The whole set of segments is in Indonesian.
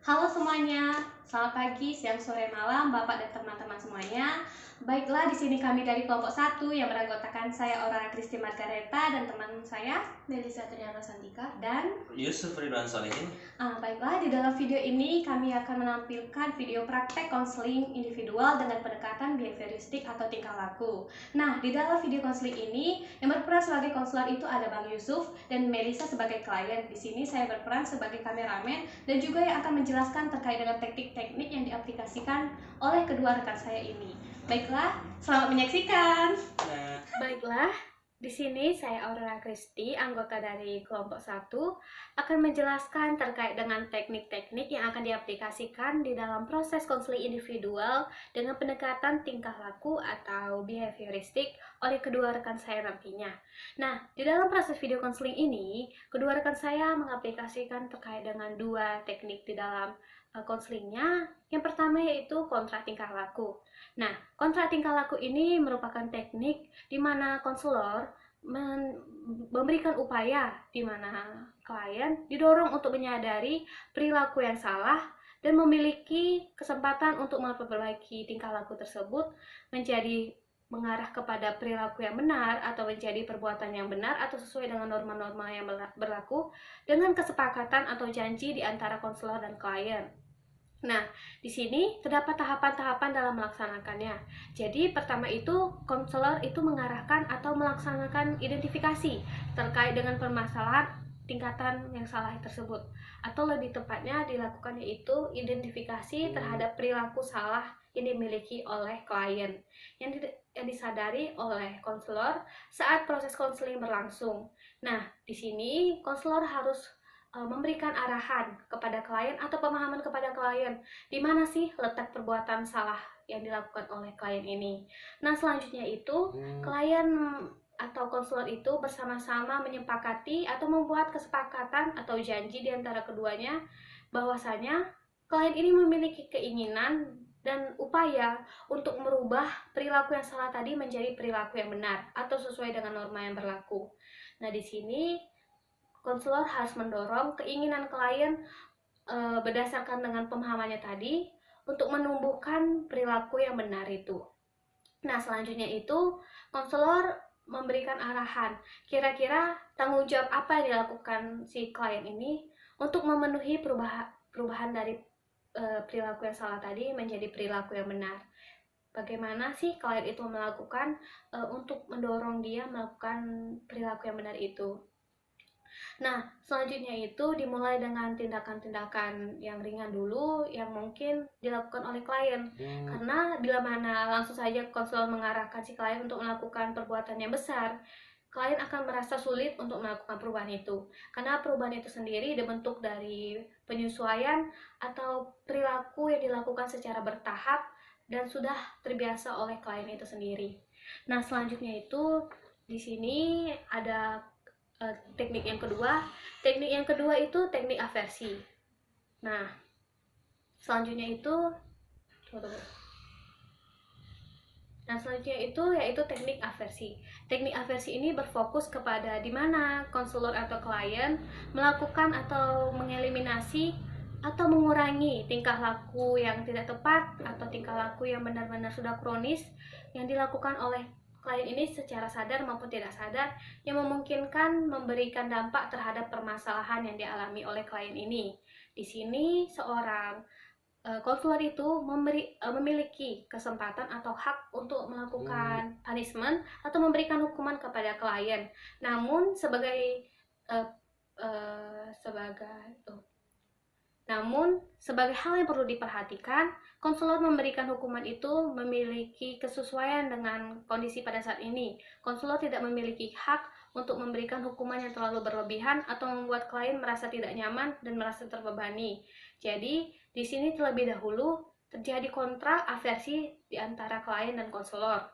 Halo semuanya, selamat pagi, siang, sore, malam, Bapak dan teman-teman semuanya. Baiklah, di sini kami dari kelompok 1 yang beranggotakan saya Aurora Kristi Margareta dan teman saya Melisa Triana Santika dan Yusuf Ridwan Solihin. Baiklah, di dalam video ini kami akan menampilkan video praktek konseling individual dengan pendekatan behavioristik atau tingkah laku. Nah, di dalam video konseling ini yang berperan sebagai konselor itu ada Bang Yusuf dan Melisa sebagai klien. Di sini saya berperan sebagai kameramen dan juga yang akan menjelaskan terkait dengan teknik-teknik yang diaplikasikan oleh kedua rekan saya ini. Baiklah, selamat menyaksikan. Baiklah, di sini saya Aurora Kristi, anggota dari kelompok 1, akan menjelaskan terkait dengan teknik-teknik yang akan diaplikasikan di dalam proses konseling individual dengan pendekatan tingkah laku atau behavioristik oleh kedua rekan saya nantinya. Nah, di dalam proses video konseling ini, kedua rekan saya mengaplikasikan terkait dengan dua teknik di dalam konselingnya. Yang pertama yaitu kontra tingkah laku. Nah, kontra tingkah laku ini merupakan teknik di mana konselor memberikan upaya di mana klien didorong untuk menyadari perilaku yang salah dan memiliki kesempatan untuk memperbaiki tingkah laku tersebut menjadi mengarah kepada perilaku yang benar atau menjadi perbuatan yang benar atau sesuai dengan norma-norma yang berlaku dengan kesepakatan atau janji di antara konselor dan klien. Nah, di sini terdapat tahapan-tahapan dalam melaksanakannya. Jadi, pertama itu, konselor itu mengarahkan atau melaksanakan identifikasi terkait dengan permasalahan tingkatan yang salah tersebut. Atau lebih tepatnya dilakukan yaitu identifikasi terhadap perilaku salah yang dimiliki oleh klien yang disadari oleh konselor saat proses konseling berlangsung. Nah, di sini konselor harus memberikan arahan kepada klien atau pemahaman kepada klien di mana sih letak perbuatan salah yang dilakukan oleh klien ini. Nah, selanjutnya itu klien atau konselor itu bersama-sama menyepakati atau membuat kesepakatan atau janji di antara keduanya bahwasanya klien ini memiliki keinginan dan upaya untuk merubah perilaku yang salah tadi menjadi perilaku yang benar atau sesuai dengan norma yang berlaku. Nah, di sini konselor harus mendorong keinginan klien berdasarkan dengan pemahamannya tadi untuk menumbuhkan perilaku yang benar itu. Nah, selanjutnya itu konselor memberikan arahan kira-kira tanggung jawab apa yang dilakukan si klien ini untuk memenuhi perubahan dari perilaku yang salah tadi menjadi perilaku yang benar. Bagaimana sih klien itu melakukan untuk mendorong dia melakukan perilaku yang benar itu. Nah, selanjutnya itu dimulai dengan tindakan-tindakan yang ringan dulu yang mungkin dilakukan oleh klien. Karena bila mana langsung saja konselor mengarahkan si klien untuk melakukan perbuatan yang besar, klien akan merasa sulit untuk melakukan perubahan itu. Karena perubahan itu sendiri dibentuk dari penyesuaian atau perilaku yang dilakukan secara bertahap dan sudah terbiasa oleh klien itu sendiri. Nah, selanjutnya itu di sini ada teknik yang kedua. Teknik yang kedua itu teknik aversi. Nah, selanjutnya itu yaitu teknik aversi. Teknik aversi ini berfokus kepada di mana konselor atau klien melakukan atau mengeliminasi atau mengurangi tingkah laku yang tidak tepat atau tingkah laku yang benar-benar sudah kronis yang dilakukan oleh klien ini secara sadar maupun tidak sadar yang memungkinkan memberikan dampak terhadap permasalahan yang dialami oleh klien ini. Di sini seorang konselor itu memiliki kesempatan atau hak untuk melakukan punishment atau memberikan hukuman kepada klien. Namun sebagai hal yang perlu diperhatikan, konselor memberikan hukuman itu memiliki kesesuaian dengan kondisi pada saat ini. Konselor tidak memiliki hak untuk memberikan hukuman yang terlalu berlebihan atau membuat klien merasa tidak nyaman dan merasa terbebani. Jadi, di sini terlebih dahulu terjadi kontra aversi di antara klien dan konselor.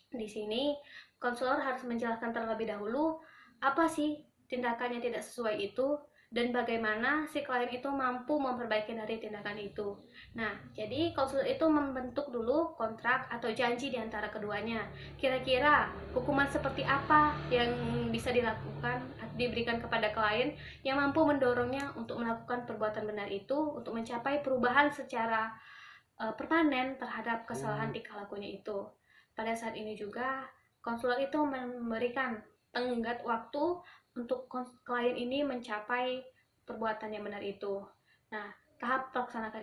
Di sini, konselor harus menjelaskan terlebih dahulu apa sih tindakan yang tidak sesuai itu dan bagaimana si klien itu mampu memperbaiki dari tindakan itu. Nah, jadi konselor itu membentuk dulu kontrak atau janji di antara keduanya. Kira-kira hukuman seperti apa yang bisa dilakukan atau diberikan kepada klien yang mampu mendorongnya untuk melakukan perbuatan benar itu untuk mencapai perubahan secara permanen terhadap kesalahan tingkah lakunya itu. Pada saat ini juga konselor itu memberikan tenggat waktu untuk klien ini mencapai perbuatan yang benar itu. Nah, tahap pelaksanaan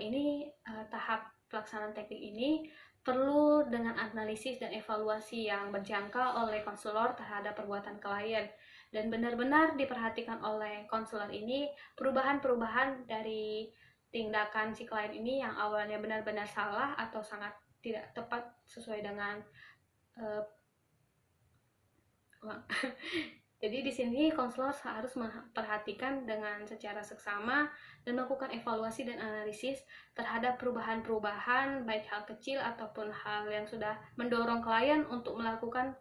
teknik ini perlu dengan analisis dan evaluasi yang berjangka oleh konselor terhadap perbuatan klien, dan benar-benar diperhatikan oleh konselor ini perubahan-perubahan dari tindakan si klien ini yang awalnya benar-benar salah atau sangat tidak tepat sesuai dengan jadi di sini konselor harus memperhatikan dengan secara seksama dan melakukan evaluasi dan analisis terhadap perubahan-perubahan baik hal kecil ataupun hal yang sudah mendorong klien untuk melakukan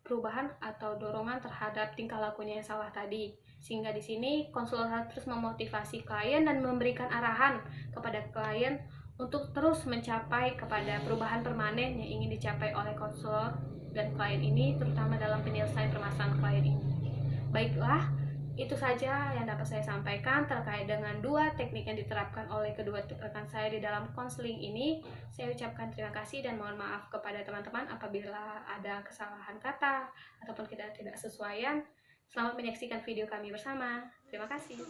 perubahan atau dorongan terhadap tingkah lakunya yang salah tadi. Sehingga di sini konselor harus terus memotivasi klien dan memberikan arahan kepada klien untuk terus mencapai kepada perubahan permanen yang ingin dicapai oleh konselor dan klien ini, terutama dalam penyelesaian permasalahan klien ini. Baiklah, itu saja yang dapat saya sampaikan terkait dengan dua teknik yang diterapkan oleh kedua rekan saya di dalam konseling ini. Saya ucapkan terima kasih dan mohon maaf kepada teman-teman apabila ada kesalahan kata ataupun tidak sesuaian. Selamat menyaksikan video kami bersama. Terima kasih.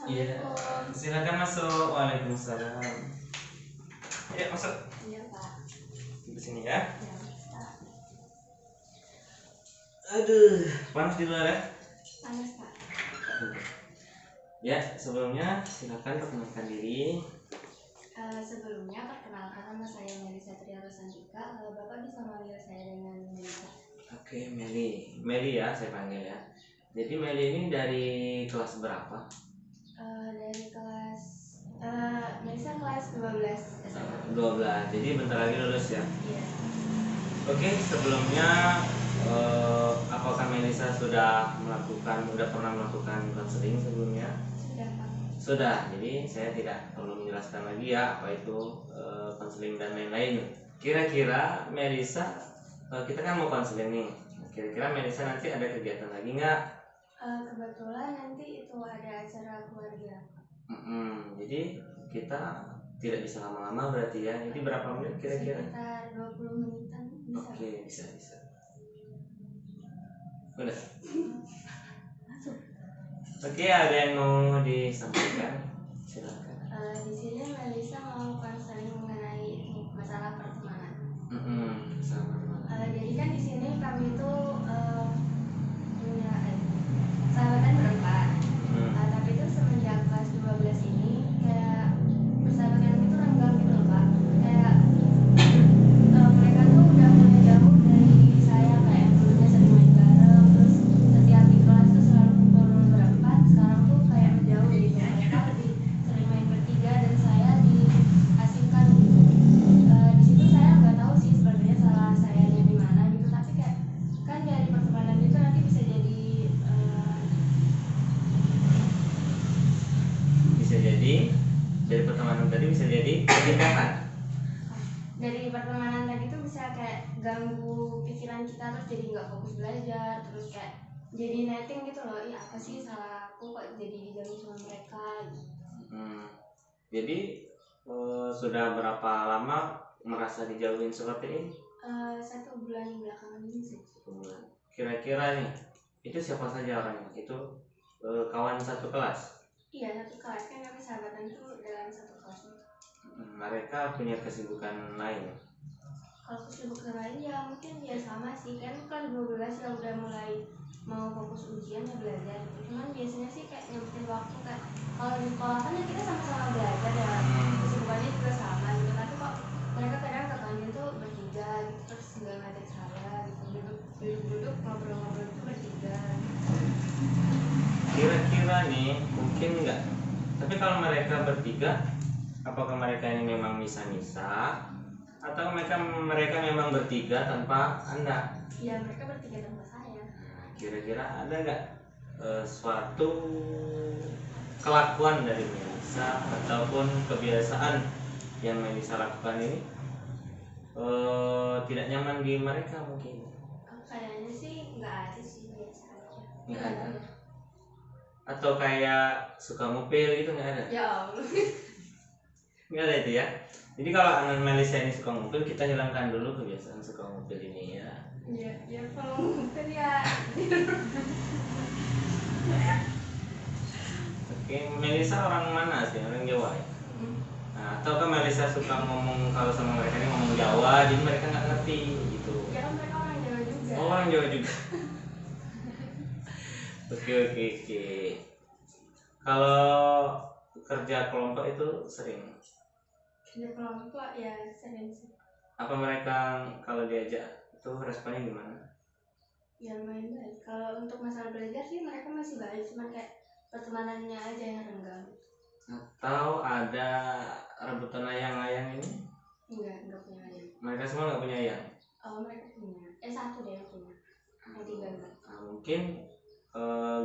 Iya, silakan masuk. Waalaikumsalam. Ya, masuk. Iya, Pak. Di sini ya. Ya, Pak. Aduh, panas di luar ya. Panas, Pak. Ya, sebelumnya silakan perkenalkan diri. Sebelumnya perkenalkan nama saya Melisa Tria Rosantika. Bapak bisa memanggil saya dengan Melisa. Oke, Meli ya, saya panggil ya. Jadi Meli ini dari kelas berapa? Dari kelas Melisa kelas 12 SMA. 12. Jadi bentar lagi lulus ya. Iya. Oke, sebelumnya apakah Melisa sudah pernah melakukan konseling sebelumnya? Sudah, Pak. Sudah. Jadi saya tidak perlu menjelaskan lagi ya apa itu konseling dan lain-lain. Kira-kira Melisa, kita kan mau konseling nih. Kira-kira Melisa nanti ada kegiatan lagi nggak? Kebetulan nanti itu ada acara keluarga. Jadi kita tidak bisa lama-lama berarti ya. Jadi berapa menit kira-kira? Sekitar 20 menitan bisa. Oke, bisa. Udah. Oke, ada yang mau disampaikan? Silakan. Di sini Melisa mau konseling mengenai itu masalah pertemanan. Sama. Jadi kan di sini kami itu punya sahabatan berempat. Tapi itu semenjak kelas 12 ini kayak persahabatan itu renggang gitu loh, Pak. Kayak mereka tuh udah mulai jauh dari saya, kayak dulunya sering main bareng, terus setiap di kelas tuh selalu kumpul berempat. Sekarang tuh kayak menjauh, jadi mereka lebih sering main bertiga dan saya diasingkan gitu. Di situ saya nggak tahu sih sebenarnya salah sayanya di mana gitu, tapi kayak kan dari pertemanan itu nanti bisa jadi dari pertemanan tadi bisa jadi kedekatan. dari pertemanan tadi tuh bisa kayak ganggu pikiran kita, terus jadi nggak fokus belajar, terus kayak jadi netting gitu loh. Ih, apa sih salah aku kok jadi dijauhin sama mereka gitu. Jadi sudah berapa lama merasa dijauhin seperti ini? 1 bulan belakangan ini sih. 1 bulan. Kira-kira nih, itu siapa saja orangnya? Itu kawan satu kelas? Iya, satu kelas kan kami sahabatan itu dalam satu kelas. Mereka punya kesibukan lain? Kalau kesibukan lain ya mungkin ya sama sih, kan kelas 12 ya udah mulai mau fokus ujian ya belajar gitu. Cuman biasanya sih kayak nyempetin waktu, kayak kalau di sekolah kan ya kita sama-sama belajar ya, kesibukannya juga sama gitu. Tapi kok mereka kadang ke kantin tuh bertiga gitu, terus nggak ngajak saya gitu, duduk ngobrol-ngobrol itu bertiga. Kira-kira nih mungkin enggak, tapi kalau mereka bertiga, apakah mereka ini memang misa-misa atau mereka memang bertiga tanpa Anda? Ya mereka bertiga tanpa saya. Kira-kira ada nggak suatu kelakuan dari Melisa ataupun kebiasaan yang Melisa lakukan ini tidak nyaman di mereka mungkin? Kayaknya sih nggak ada sih, biasa aja. Nggak ada. Atau kayak suka ngupil gitu, nggak ada? Ya Allah. Nggak ada itu ya. Jadi kalau anak Melisa ini suka ngupil, kita hilangkan dulu kebiasaan suka ngupil ini ya. Ya kalau ngumpul ya. Oke, Melisa orang mana sih? Orang Jawa ya? Nah, atau kan Melisa suka ngomong, kalau sama mereka ini ngomong Jawa, jadi mereka nggak ngerti gitu. Ya kan mereka orang Jawa juga. Oh, orang Jawa juga. Oke. Kalau kerja kelompok itu sering? Kerja kelompok ya sering sih. Apa mereka kalau diajak itu responnya gimana? Ya main baik. Kalau untuk masalah belajar sih mereka masih baik, cuma kayak pertemanannya aja yang renggang. Atau ada rebutan ayang-ayang ini? Enggak punya ayam. Mereka semua nggak punya ayang? Oh mereka punya. Satu deh yang punya. Yang tiga enggak. Nah, mungkin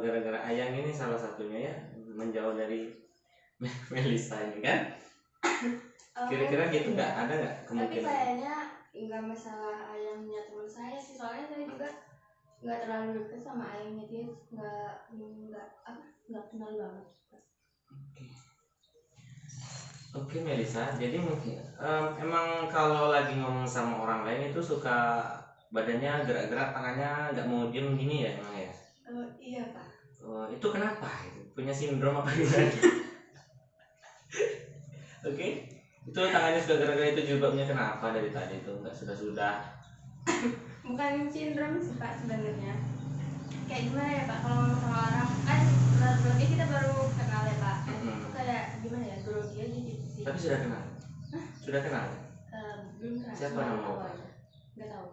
gara-gara ayang ini salah satunya ya menjauh dari Melisa ini kan? Kira-kira gitu nggak? Ada nggak Tapi kemungkinan? kayaknya nggak masalah ayamnya teman saya sih, soalnya saya juga nggak terlalu dekat sama ayamnya, dia nggak kenal banget. Oke Melisa, jadi mungkin emang kalau lagi ngomong sama orang lain itu suka badannya gerak-gerak, tangannya nggak mau diem gini ya emang ya? Iya Pak. Itu kenapa? Punya sindrom apa gimana? Oke, itu tangannya suka gerak-gerak, itu jilbabnya kenapa dari tadi itu nggak sudah? Bukan sindrom sih Pak sebenarnya. Kayak gimana ya Pak, kalau ngomong sama orang kan berarti kita baru kenal ya Pak. Itu kayak gimana ya, grogi aja gitu sih. Tapi sudah kenal? Sudah kenal? Belum kenal. Siapa cuma nama tahu Bapak? aja. Nggak tahu.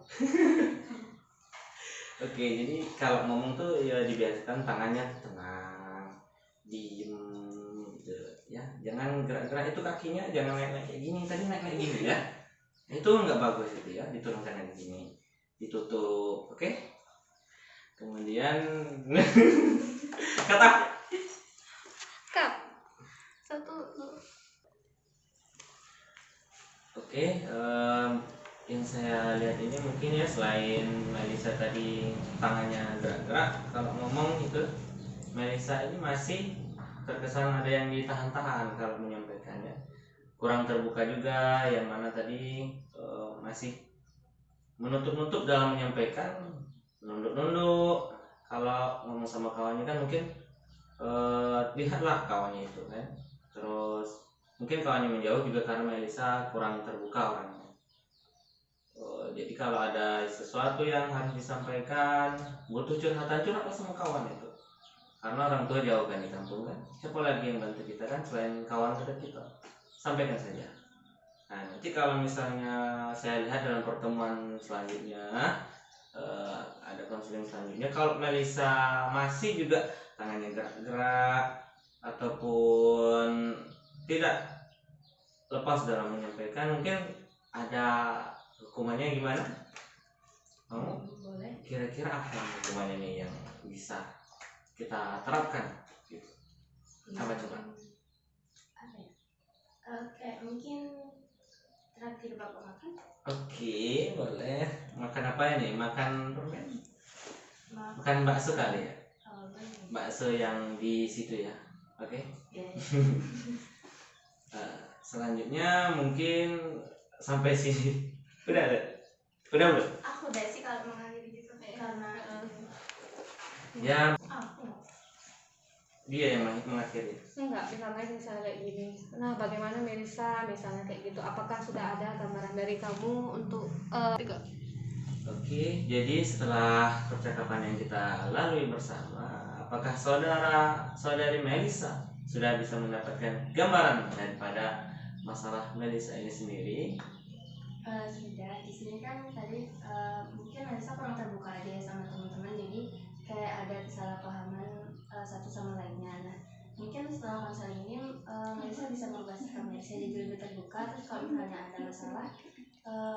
Oke, jadi kalau ngomong tuh ya dibiasakan tangannya tenang, diem gitu ya. Jangan gerak-gerak, itu kakinya jangan naik-naik kayak gini. Tadi naik-naik gini ya. Itu nggak bagus itu ya, diturunkan kayak gini. Ditutup, oke? Kemudian kata Kap. Satu. oke, yang saya lihat ini mungkin ya, selain Melisa tadi tangannya gerak-gerak, kalau ngomong itu Melisa ini masih terkesan ada yang ditahan-tahan kalau menyampaikannya, kurang terbuka juga, yang mana tadi masih menutup-nutup dalam menyampaikan, nunduk-nunduk. Kalau ngomong sama kawannya kan mungkin lihatlah kawannya itu kan, terus mungkin kawannya menjauh juga karena Melisa kurang terbuka orangnya. Jadi kalau ada sesuatu yang harus disampaikan, butuh curhat sama kawan itu, karena orang tua jauh kan di kampung kan, siapa lagi yang bantu kita kan selain kawan dekat kita, sampaikan saja. Nah nanti kalau misalnya saya lihat dalam pertemuan selanjutnya, ada konseling selanjutnya, kalau Melisa masih juga tangannya gerak-gerak ataupun tidak lepas dalam menyampaikan, mungkin ada hukumannya gimana? Boleh. Kira-kira apa hukumannya nih yang bisa kita terapkan? Gitu. Apa coba? Apa ya? Kayak mungkin traktir bapak makan. Oke, boleh. Makan apa ini? Makan permen? Makan. Makan bakso kali ya? Boleh. Bakso yang di situ ya. Oke. Ya. Selanjutnya mungkin sampai sini. Udah belum? Aku udah sih kalau mengakhiri gitu kayak karena Ya, aku dia yang mengakhiri. Enggak, misalnya kayak gini. Nah, bagaimana Melisa misalnya kayak gitu? Apakah sudah ada gambaran dari kamu untuk Oke, jadi setelah percakapan yang kita lalui bersama, apakah saudari Melisa sudah bisa mendapatkan gambaran daripada masalah Melisa ini sendiri? sudah di sini kan tadi mungkin Melisa kurang terbuka aja ya sama teman-teman, jadi kayak ada kesalahpahaman satu sama lainnya. Nah mungkin setelah konseling ini Melisa bisa membahas ke Melisa jadi lebih terbuka, terus kalau misalnya ada masalah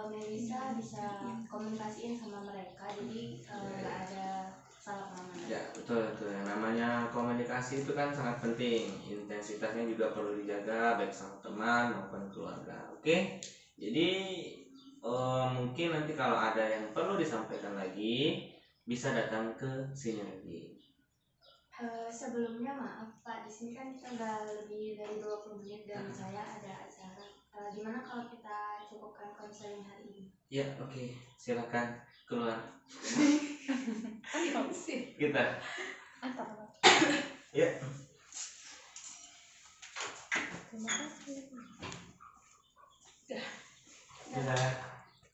Melisa bisa komunikasiin sama mereka, jadi nggak ada kesalahpahaman. Ya, betul. Yang namanya komunikasi itu kan sangat penting. Intensitasnya juga perlu dijaga baik sama teman maupun keluarga. Oke. Jadi mungkin nanti kalau ada yang perlu disampaikan lagi bisa datang ke sini lagi. Sebelumnya maaf Pak, di sini kan kita udah lebih dari 20 menit dan saya ada acara. Gimana kalau kita cukupkan konseling hari ini? Ya, oke. Silakan keluar. Kita. Ya. Terima kasih. Dadah.